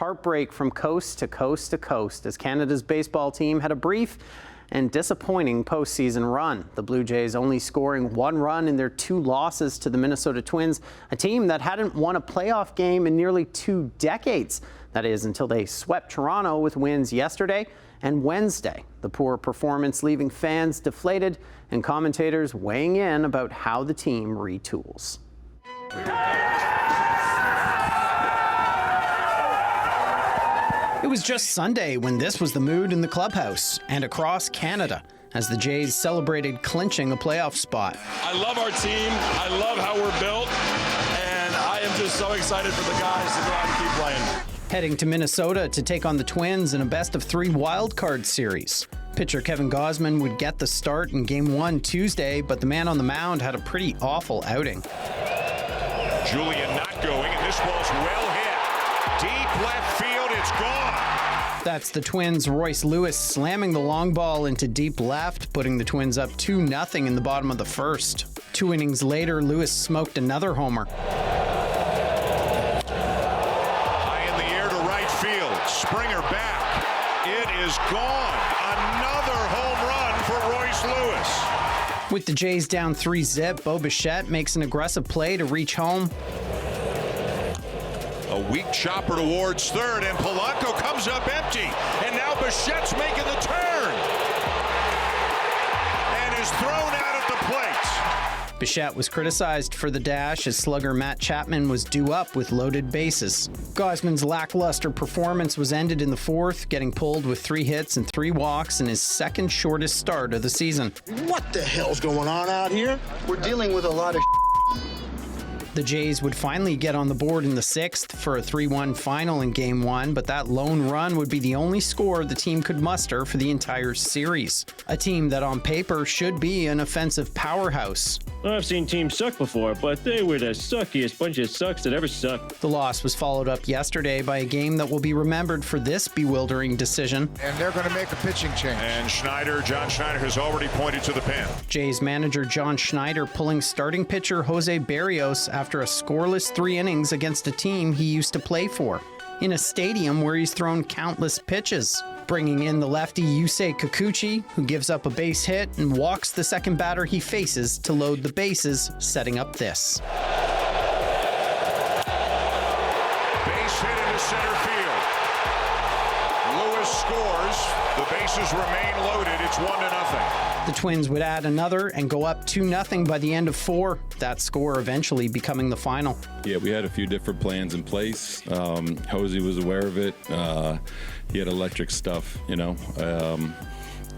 heartbreak from coast to coast to coast as Canada's baseball team had a brief and disappointing postseason run. The Blue Jays only scoring 1 run in their 2 losses to the Minnesota Twins, a team that hadn't won a playoff game in nearly 2 decades. That is, until they swept Toronto with wins yesterday and Wednesday. The poor performance leaving fans deflated and commentators weighing in about how the team retools. It was just Sunday when this was the mood in the clubhouse and across Canada as the Jays celebrated clinching a playoff spot. I love our team. I love how we're built. And I am just so excited for the guys to go out and keep playing. Heading to Minnesota to take on the Twins in a best-of-3 wildcard series. Pitcher Kevin Gausman would get the start in Game 1 Tuesday, but the man on the mound had a pretty awful outing. Julian not going, and this ball's well hit. Deep left field, it's gone. That's the Twins' Royce Lewis slamming the long ball into deep left, putting the Twins up 2-0 in the bottom of the first. 2 innings later, Lewis smoked another homer. High in the air to right field. Springer back. It is gone. Another home run for Royce Lewis. With the Jays down 3-0, Bo Bichette makes an aggressive play to reach home. A weak chopper towards third, and Polanco comes up empty. And now Bichette's making the turn. And is thrown out at the plate. Bichette was criticized for the dash as slugger Matt Chapman was due up with loaded bases. Gausman's lackluster performance was ended in the 4th, getting pulled with 3 hits and 3 walks in his 2nd shortest start of the season. What the hell's going on out here? We're dealing with a lot of The Jays would finally get on the board in the 6th for a 3-1 final in Game 1, but that lone run would be the only score the team could muster for the entire series. A team that on paper should be an offensive powerhouse. I've seen teams suck before, but they were the suckiest bunch of sucks that ever sucked. The loss was followed up yesterday by a game that will be remembered for this bewildering decision. And they're going to make a pitching change. And John Schneider has already pointed to the pen. Jays manager John Schneider pulling starting pitcher Jose Barrios after a scoreless 3 innings against a team he used to play for, in a stadium where he's thrown countless pitches. Bringing in the lefty Yusei Kikuchi, who gives up a base hit and walks the second batter he faces to load the bases, setting up this. Base hit into center field. Lewis scores. The bases remain loaded. It's 1-0. The Twins would add another and go up 2-0 by the end of 4. That score eventually becoming the final. Yeah, we had a few different plans in place. Hosey was aware of it. He had electric stuff,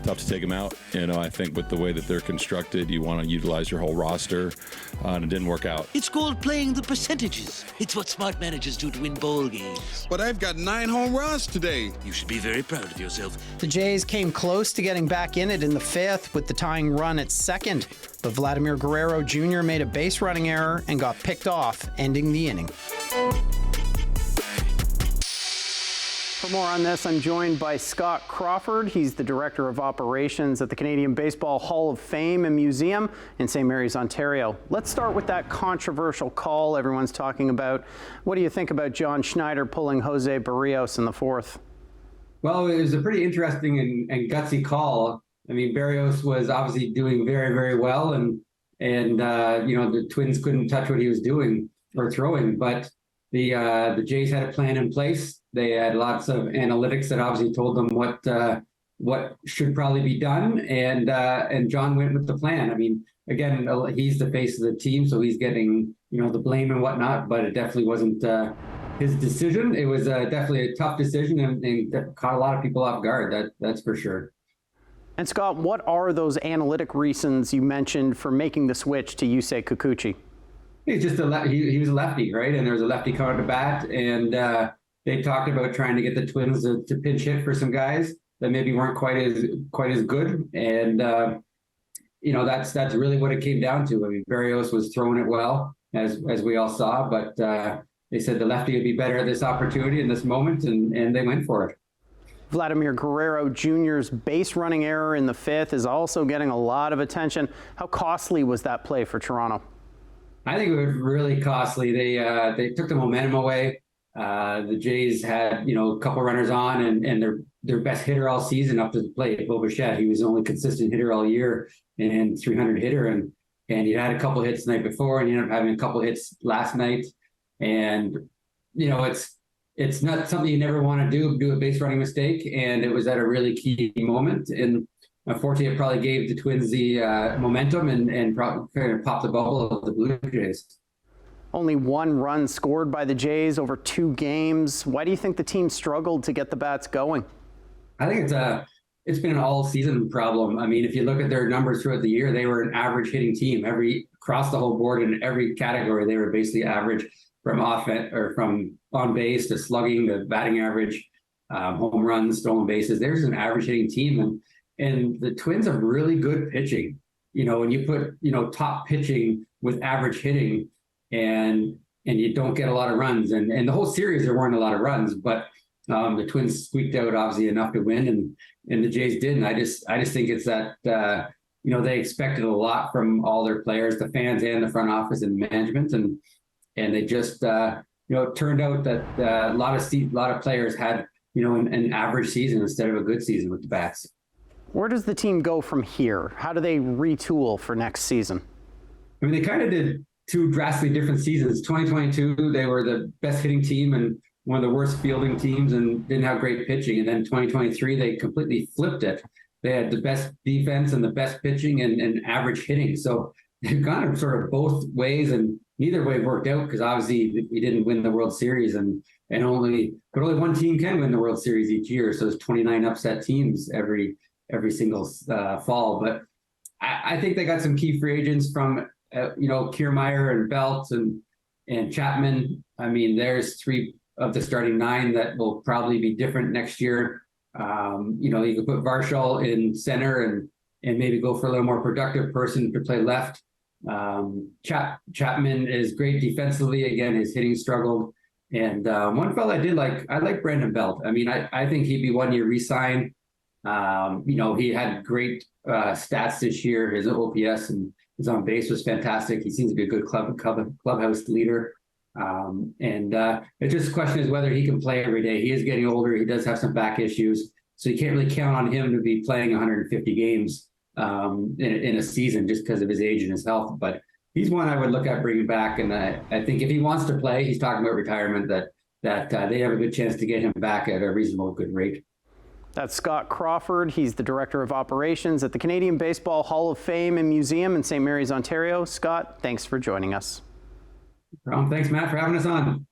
tough to take him out. I think with the way that they're constructed, you want to utilize your whole roster, and it didn't work out. It's called playing the percentages. It's what smart managers do to win ball games. But I've got 9 home runs today. You should be very proud of yourself. The Jays came close to getting back in it in the 5th with the tying run at 2nd, but Vladimir Guerrero Jr. made a base running error and got picked off, ending the inning. For more on this, I'm joined by Scott Crawford. He's the Director of Operations at the Canadian Baseball Hall of Fame and Museum in St. Mary's, Ontario. Let's start with that controversial call everyone's talking about. What do you think about John Schneider pulling Jose Barrios in the 4th? Well, it was a pretty interesting and gutsy call. I mean, Barrios was obviously doing very, very well, and the Twins couldn't touch what he was doing or throwing, but the Jays had a plan in place. They had lots of analytics that obviously told them what should probably be done, and John went with the plan. I mean, again, he's the face of the team, so he's getting the blame and whatnot, but it definitely wasn't his decision. It was definitely a tough decision and caught a lot of people off guard. That's for sure. And Scott, what are those analytic reasons you mentioned for making the switch to Yusei Kikuchi? He's just he was a lefty, right? And there was a lefty coming to bat, and they talked about trying to get the Twins to pinch hit for some guys that maybe weren't quite as good, and that's really what it came down to. I mean, Barrios was throwing it well, as we all saw, but they said the lefty would be better at this opportunity in this moment, and they went for it. Vladimir Guerrero Jr.'s base running error in the 5th is also getting a lot of attention. How costly was that play for Toronto? I think it was really costly. They took the momentum away. The Jays had, a couple runners on, and their best hitter all season up to the plate, Bo Bichette. He was the only consistent hitter all year and 300 hitter. And he had a couple hits the night before, and he ended up having a couple hits last night. And, it's not something you never want to do a base running mistake. And it was at a really key moment. And unfortunately, it probably gave the Twins the momentum and probably kind of popped the bubble of the Blue Jays. Only one run scored by the Jays over 2 games. Why do you think the team struggled to get the bats going? I think it's been an all-season problem. I mean, if you look at their numbers throughout the year, they were an average hitting team. Across the whole board in every category, they were basically average, from offense or from on base to slugging to batting average, home runs, stolen bases. There's an average hitting team, and the Twins have really good pitching. When you put top pitching with average hitting, and you don't get a lot of runs, and the whole series there weren't a lot of runs, but the Twins squeaked out obviously enough to win, and the Jays didn't. I just think it's that they expected a lot from all their players, the fans and the front office and management, and they just it turned out that a lot of players had an average season instead of a good season with the bats. Where does the team go from here? How do they retool for next season? I mean, they kind of did 2 drastically different seasons. 2022, they were the best hitting team and one of the worst fielding teams and didn't have great pitching. And then 2023, they completely flipped it. They had the best defense and the best pitching and average hitting. So they've gone of sort of both ways, and neither way worked out because obviously we didn't win the World Series, and only one team can win the World Series each year. So there's 29 upset teams every single fall. But I think they got some key free agents from Kiermaier and Belt and Chapman. I mean, there's 3 of the starting 9 that will probably be different next year. You could put Varshall in center and maybe go for a little more productive person to play left. Chapman is great defensively. Again, his hitting struggled. And one fellow I like Brandon Belt. I mean, I think he'd be 1-year re-sign. He had great stats this year. His OPS and his on base was fantastic. He seems to be a good clubhouse leader. It's just a question is whether he can play every day. He is getting older. He does have some back issues. So you can't really count on him to be playing 150 games in a season just because of his age and his health. But he's one I would look at bringing back. And I think if he wants to play, he's talking about retirement, that they have a good chance to get him back at a reasonable good rate. That's Scott Crawford. He's the Director of Operations at the Canadian Baseball Hall of Fame and Museum in St. Mary's, Ontario. Scott, thanks for joining us. Thanks, Matt, for having us on.